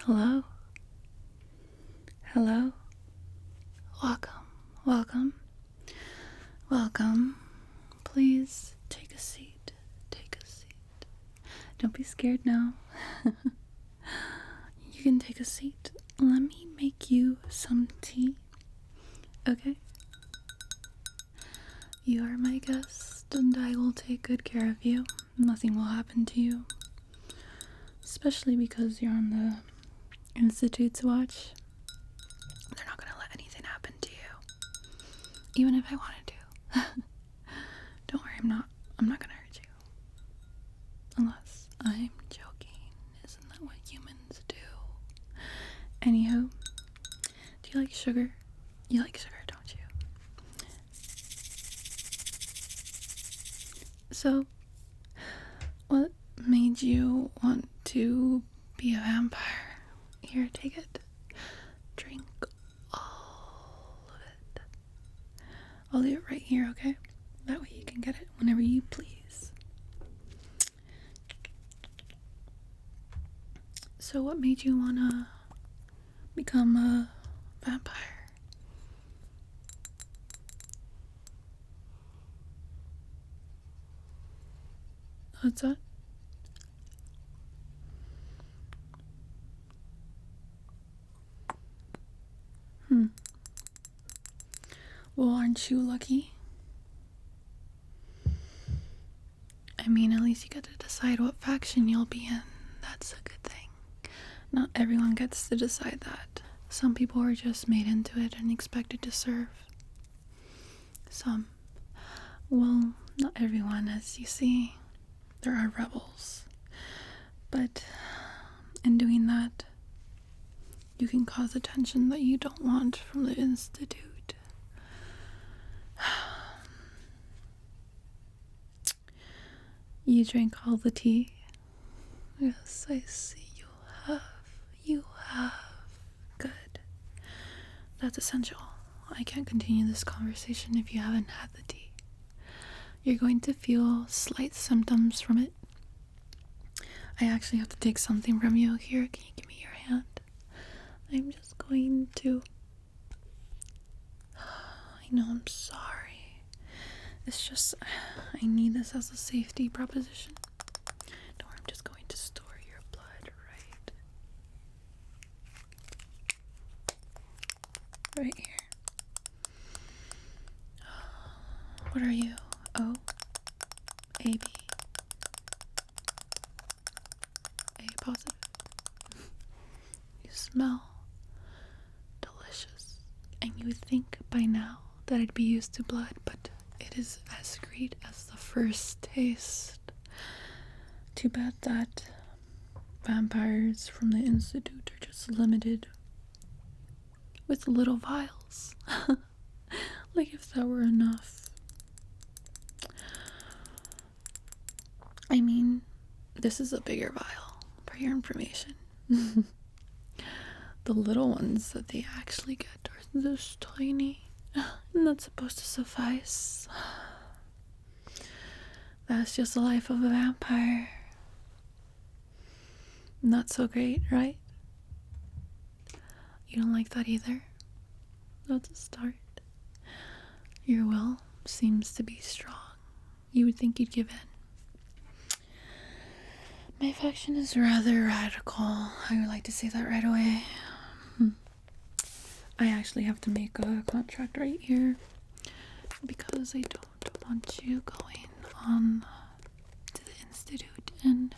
Hello? Hello? Welcome. Please take a seat. Don't be scared now. You can take a seat. Let me make you some tea. Okay? You are my guest, and I will take good care of you. Nothing will happen to you. Especially because you're on the Institute's watch. They're not gonna let anything happen to you. Even if I wanted to. Don't worry, I'm not gonna hurt you. Unless I'm joking. Isn't that what humans do? Anywho, do you like sugar? You like sugar, don't you? So, what made you want to be a vampire? Here, take it. Drink all of it. I'll leave it right here, okay? That way you can get it whenever you please. So what made you wanna become a vampire? What's that? Well, aren't you lucky? I mean, at least you get to decide what faction you'll be in. That's a good thing. Not everyone gets to decide that. Some people are just made into it and expected to serve. Some. Well, not everyone, as you see. There are rebels. But in doing that, you can cause attention that you don't want from the Institute. You drank all the tea? Yes, I see you have. Good. That's essential. I can't continue this conversation if you haven't had the tea. You're going to feel slight symptoms from it. I actually have to take something from you here. Can you give me your hand? I'm just going to... I know, I'm sorry. It's just, I need this as a safety proposition. Don't worry, I'm just going to store your blood right here. What are you? O? A, B? A positive? You smell delicious. And you would think by now that I'd be used to blood, but it is as great as the first taste. Too bad that vampires from the Institute are just limited with little vials. Like if that were enough. I mean, this is a bigger vial, for your information. The little ones that they actually get are this tiny. And that's supposed to suffice. That's just the life of a vampire. Not so great, right? You don't like that either? That's a start. Your will seems to be strong. You would think you'd give in. My faction is rather radical. I would like to say that right away. I actually have to make a contract right here because I don't want you going on to the Institute and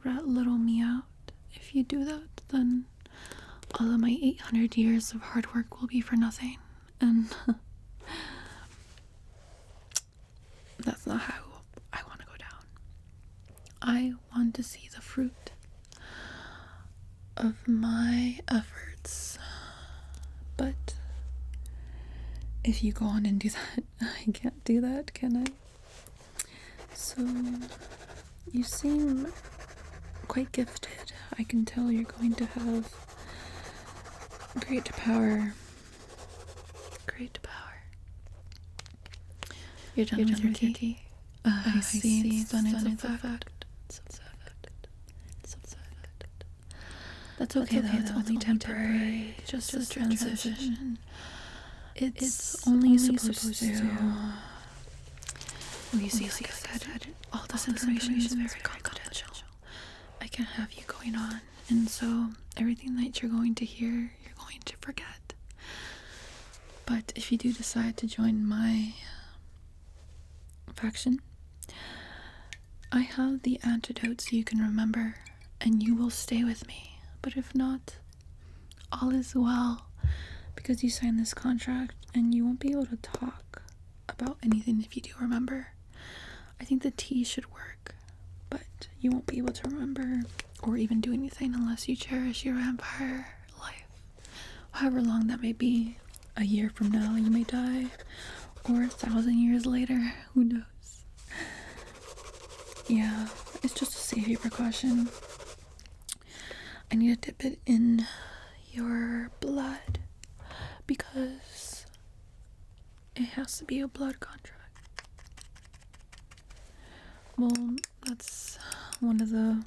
rat little me out. If you do that, then all of my 800 years of hard work will be for nothing. And that's not how I want to go down. I want to see the fruit of my efforts. But if you go on and do that, I can't do that, can I? So, you seem quite gifted. I can tell you're going to have great power. You're done with your tea? I see it's done its effect. That's okay, though. It's only temporary. Just a transition. It's only supposed to. Well, you see, like I said, all this information is very confidential. I can't have you going on, and so everything that you're going to hear, you're going to forget. But if you do decide to join my faction, I have the antidote so you can remember, and you will stay with me. But if not, all is well, because you signed this contract, and you won't be able to talk about anything if you do remember. I think the tea should work, but you won't be able to remember or even do anything unless you cherish your vampire life. However long that may be. A year from now you may die, or 1,000 years later, who knows. Yeah, it's just a safety precaution. I need to dip it in your blood because it has to be a blood contract. Well, that's one of the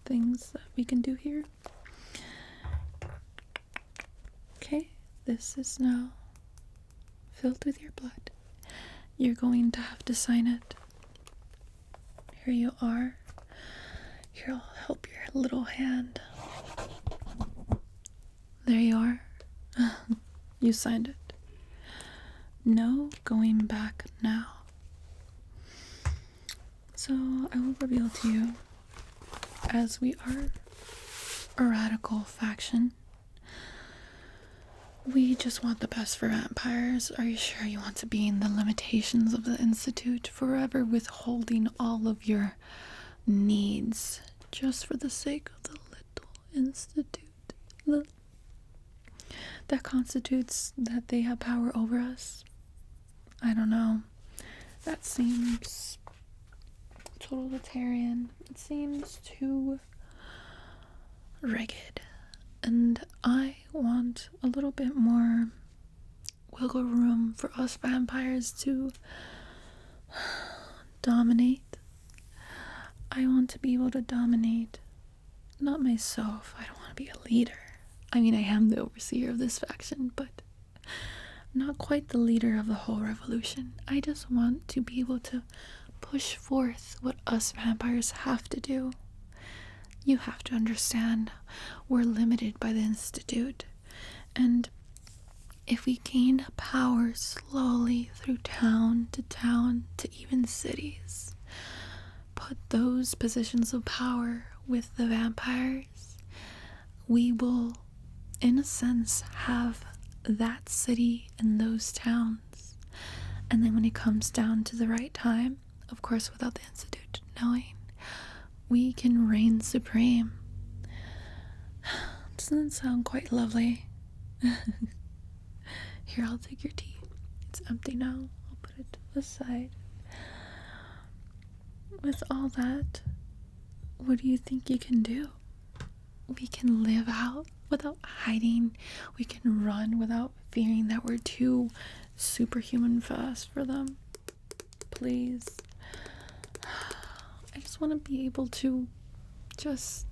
things that we can do here. Okay, this is now filled with your blood. You're going to have to sign it. Here you are. Here, I'll help your little hand. There you are. You signed it. No going back now. So I will reveal to you, as we are a radical faction, we just want the best for vampires. Are you sure you want to be in the limitations of the Institute, forever withholding all of your needs just for the sake of the little Institute that constitutes that they have power over us? I don't know. That seems totalitarian. It seems too rigid. And I want a little bit more wiggle room for us vampires to dominate. I want to be able to dominate, not myself. I don't want to be a leader. I mean, I am the overseer of this faction, but not quite the leader of the whole revolution. I just want to be able to push forth what us vampires have to do. You have to understand, we're limited by the Institute, and if we gain power slowly through town to even cities, put those positions of power with the vampires, we will, in a sense, have that city and those towns. And then when it comes down to the right time, of course without the Institute knowing, we can reign supreme. Doesn't it sound quite lovely? Here, I'll take your tea. It's empty now. I'll put it aside. With all that, what do you think you can do? We can live out without hiding. We can run without fearing that we're too superhuman fast for them. Please. I just want to be able to just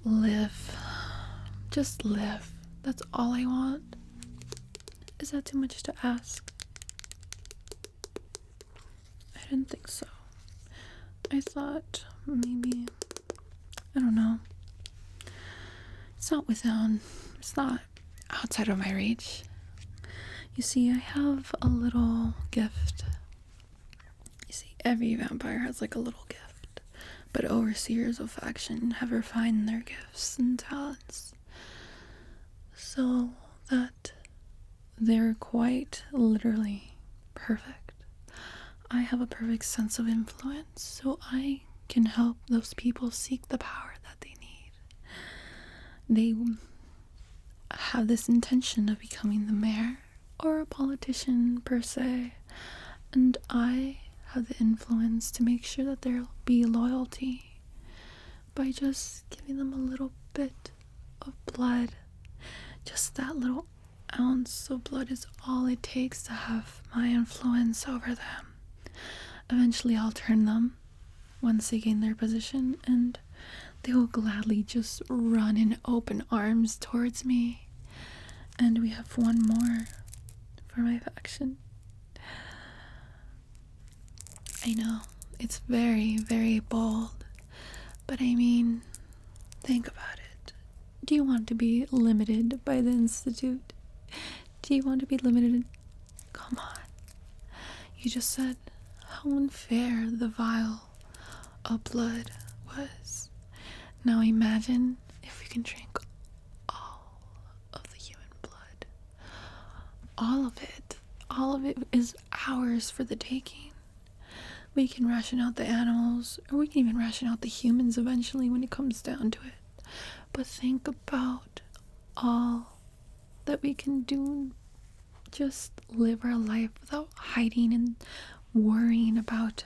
live. Just live. That's all I want. Is that too much to ask? I didn't think so. I thought maybe, I don't know. It's not outside of my reach. You see, I have a little gift. You see, every vampire has like a little gift, but overseers of faction have refined their gifts and talents so that they're quite literally perfect. I have a perfect sense of influence, so I can help those people seek the power that they need. They have this intention of becoming the mayor or a politician per se, and I have the influence to make sure that there'll be loyalty by just giving them a little bit of blood. Just that little ounce of blood is all it takes to have my influence over them. Eventually I'll turn them once they gain their position, and they will gladly just run in open arms towards me. And we have one more for my faction. I know, it's very, very bold, but I mean, think about it. Do you want to be limited by the Institute? Do you want to be limited? Come on. You just said how unfair the vial of blood was. Now imagine if we can drink all of the human blood. All of it. All of it is ours for the taking. We can ration out the animals, or we can even ration out the humans eventually when it comes down to it. But think about all that we can do. Just live our life without hiding and worrying about,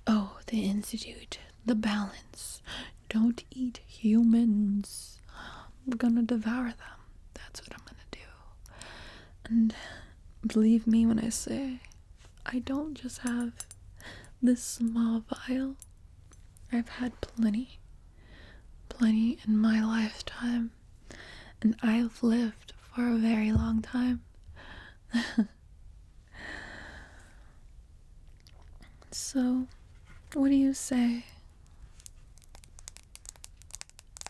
oh, the Institute, the balance. Don't eat humans. I'm gonna devour them. That's what I'm gonna do. And believe me when I say, I don't just have this small vial. I've had plenty in my lifetime, and I've lived for a very long time. So, what do you say?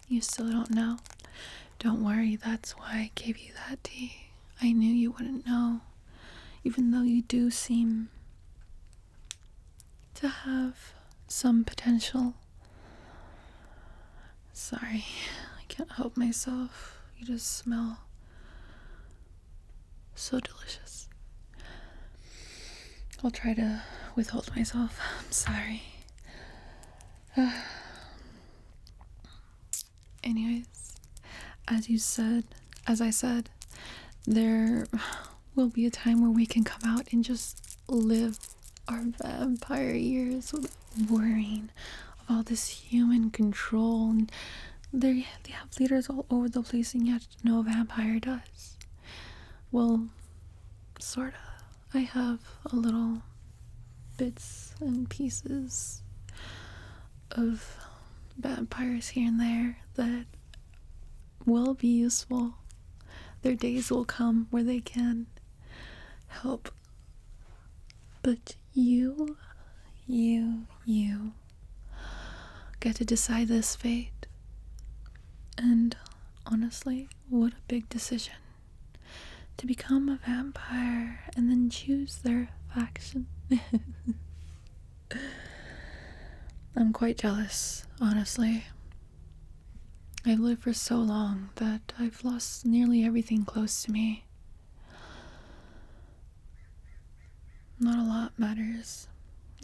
You still don't know? Don't worry, that's why I gave you that tea. I knew you wouldn't know, even though you do seem to have some potential. Sorry, I can't help myself. You just smell so delicious. I'll try to withhold myself. I'm sorry. Anyways, as I said, there will be a time where we can come out and just live our vampire years without worrying of all this human control. And they have leaders all over the place, and yet no vampire does. Well, sorta. I have a little bits and pieces of vampires here and there that will be useful. Their days will come where they can help. But you get to decide this fate. And honestly, what a big decision. To become a vampire and then choose their faction. I'm quite jealous, honestly. I've lived for so long that I've lost nearly everything close to me. Not a lot matters.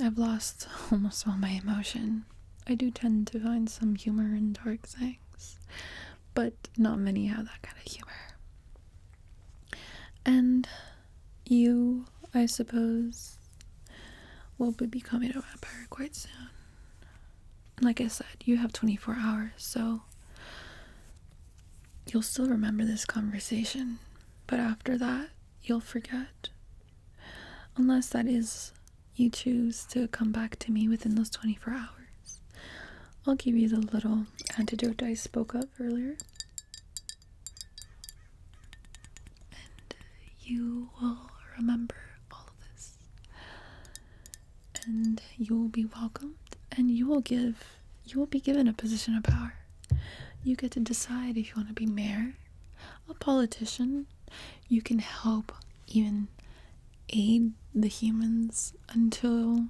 I've lost almost all my emotion. I do tend to find some humor in dark things, but not many have that kind of humor. And you, I suppose, will be becoming a vampire quite soon. Like I said, you have 24 hours, so you'll still remember this conversation, but after that, you'll forget. Unless that is, you choose to come back to me within those 24 hours. I'll give you the little antidote I spoke of earlier. And you will remember all of this. And you will be welcomed, and you will be given a position of power. You get to decide if you want to be mayor, a politician. You can help even aid the humans until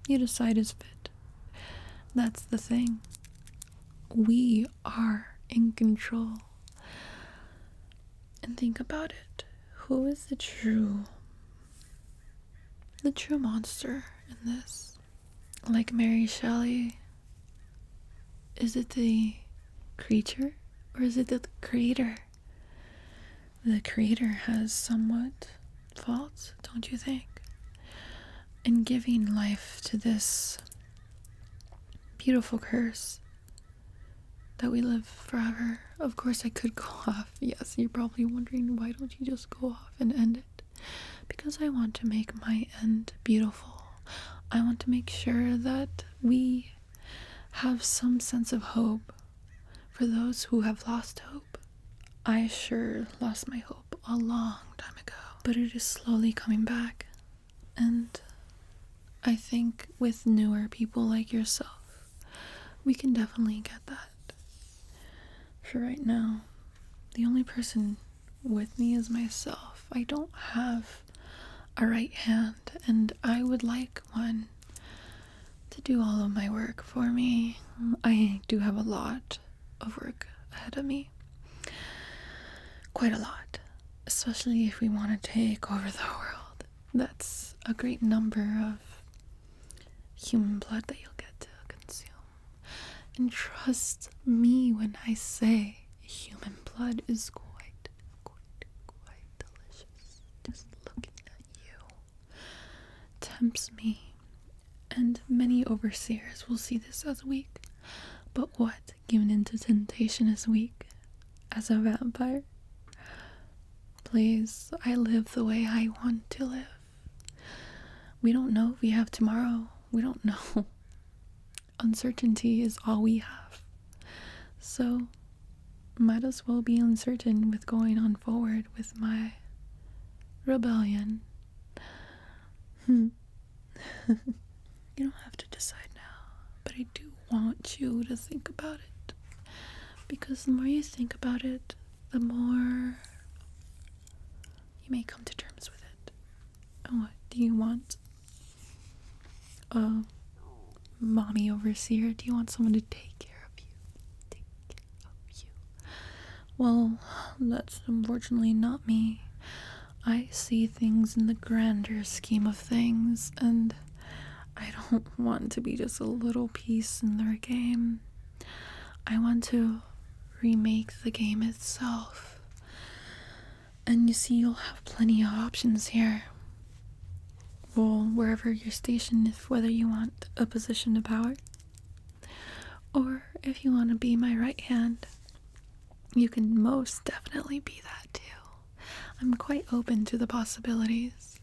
you decide is fit. That's the thing. We are in control. And think about it. Who is the true monster in this? Like Mary Shelley, is it the creature or is it the creator? The creator has somewhat faults, don't you think? In giving life to this beautiful curse that we live forever. Of course, I could go off. Yes, you're probably wondering, why don't you just go off and end it? Because I want to make my end beautiful. I want to make sure that we have some sense of hope for those who have lost hope. I sure lost my hope a long time ago, but it is slowly coming back. And I think with newer people like yourself, we can definitely get that. For right now, the only person with me is myself. I don't have a right hand, and I would like one to do all of my work for me. I do have a lot of work ahead of me. Quite a lot. Especially if we want to take over the world. That's a great number of human blood that you'll get to consume. And trust me when I say human blood is quite delicious. Just looking at you tempts me. And many overseers will see this as weak. But what, given into temptation, is weak? As a vampire? Please, I live the way I want to live. We don't know if we have tomorrow. We don't know. Uncertainty is all we have. So, might as well be uncertain with going on forward with my rebellion. You don't have to decide now, but I do want you to think about it. Because the more you think about it, the more you may come to terms with it. And what do you want? A mommy overseer? Do you want someone to take care of you? Well, that's unfortunately not me. I see things in the grander scheme of things, and I don't want to be just a little piece in their game. I want to remake the game itself. And you see, you'll have plenty of options here. Well, wherever you're stationed, if whether you want a position of power, or if you want to be my right hand, you can most definitely be that too. I'm quite open to the possibilities.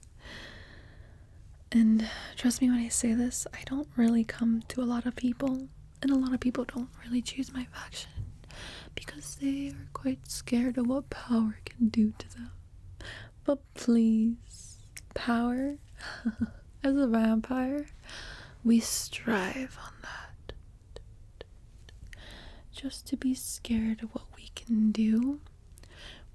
And trust me when I say this, I don't really come to a lot of people, and a lot of people don't really choose my faction because they are quite scared of what power can do to them. But please, power, as a vampire, we strive on that. Just to be scared of what we can do,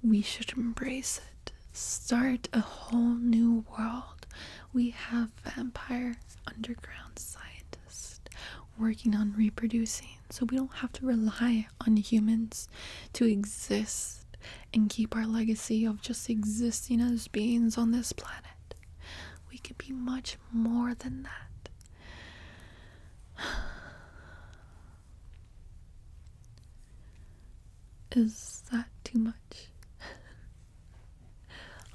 we should embrace it. Start a whole new world. We have vampire underground scientists working on reproducing, so we don't have to rely on humans to exist and keep our legacy of just existing as beings on this planet. We could be much more than that. Is that too much?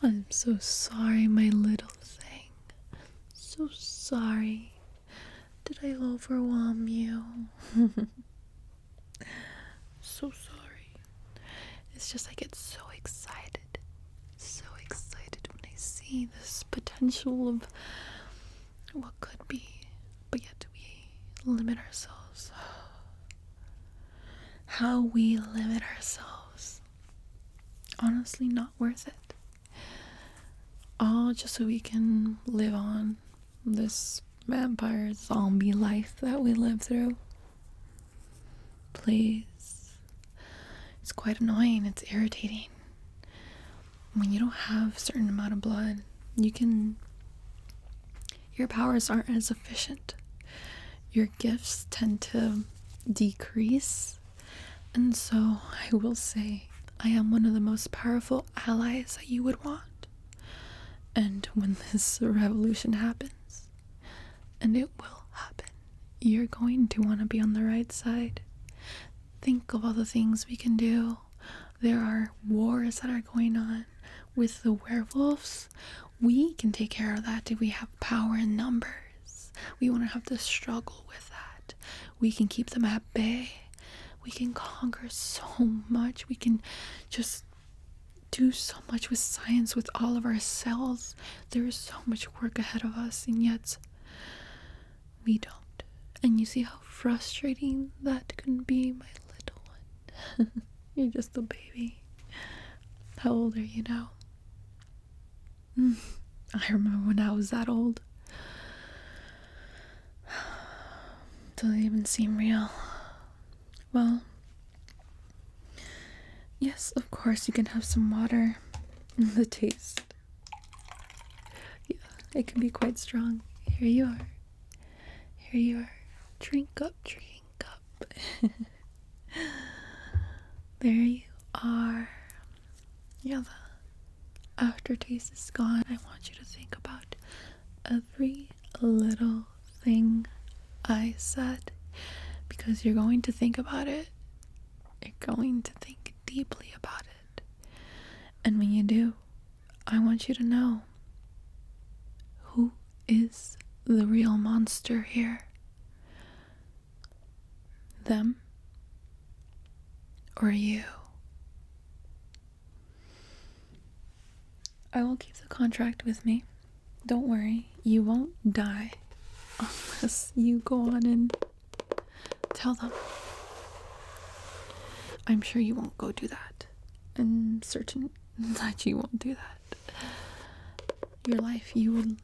I'm so sorry, my little thing. So sorry. Did I overwhelm you? So sorry. It's just I get so excited when I see this potential of what could be, but yet we limit ourselves. How we limit ourselves. Honestly, not worth it. All just so we can live on this vampire zombie life that we live through. Please. It's quite annoying. It's irritating. When you don't have a certain amount of blood, your powers aren't as efficient. Your gifts tend to decrease. And so I will say, I am one of the most powerful allies that you would want. And when this revolution happens, and it will happen, you're going to want to be on the right side. Think of all the things we can do. There are wars that are going on with the werewolves. We can take care of that if we have power in numbers. We won't have to struggle with that. We can keep them at bay. We can conquer so much. We can just do so much with science, with all of our cells. There is so much work ahead of us, and yet we don't. And you see how frustrating that can be, my little one. You're just a baby. How old are you now? I remember when I was that old. Doesn't even seem real. Well, yes, of course you can have some water. The taste. Yeah, it can be quite strong. Here you are. Here you are. Drink up, drink up. There you are. Yeah, the aftertaste is gone. I want you to think about every little thing I said, because you're going to think about it. You're going to think deeply about it. And when you do, I want you to know who is the real monster here. Them or you. I will keep the contract with me. Don't worry, you won't die unless you go on and tell them. I'm sure you won't go do that. I'm certain that you won't do that. Your life, you will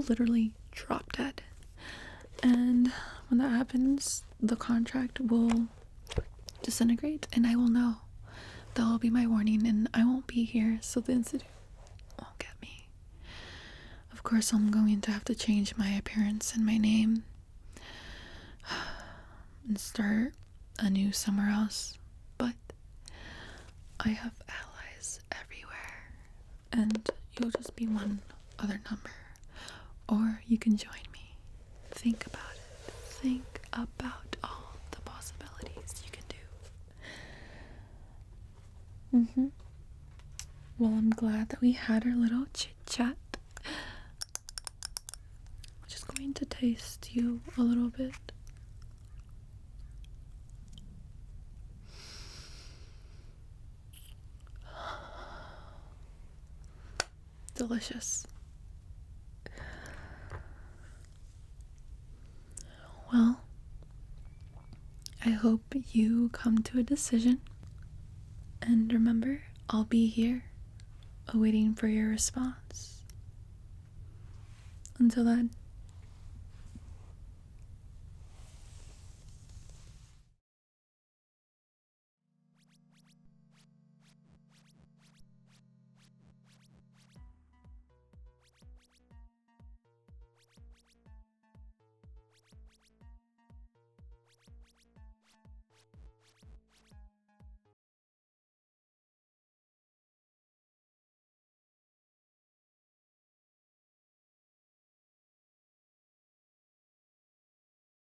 literally drop dead. And when that happens, the contract will disintegrate, and I will know. That will be my warning, and I won't be here, so the Institute won't get me. Of course, I'm going to have to change my appearance and my name and start anew somewhere else, but I have allies everywhere, and you'll just be one other number, or you can join me. Think about it. Think about all the possibilities you can do. Well, I'm glad that we had our little chit chat. I'm just going to taste you a little bit. Delicious. Well, I hope you come to a decision. And remember, I'll be here, awaiting for your response. Until then,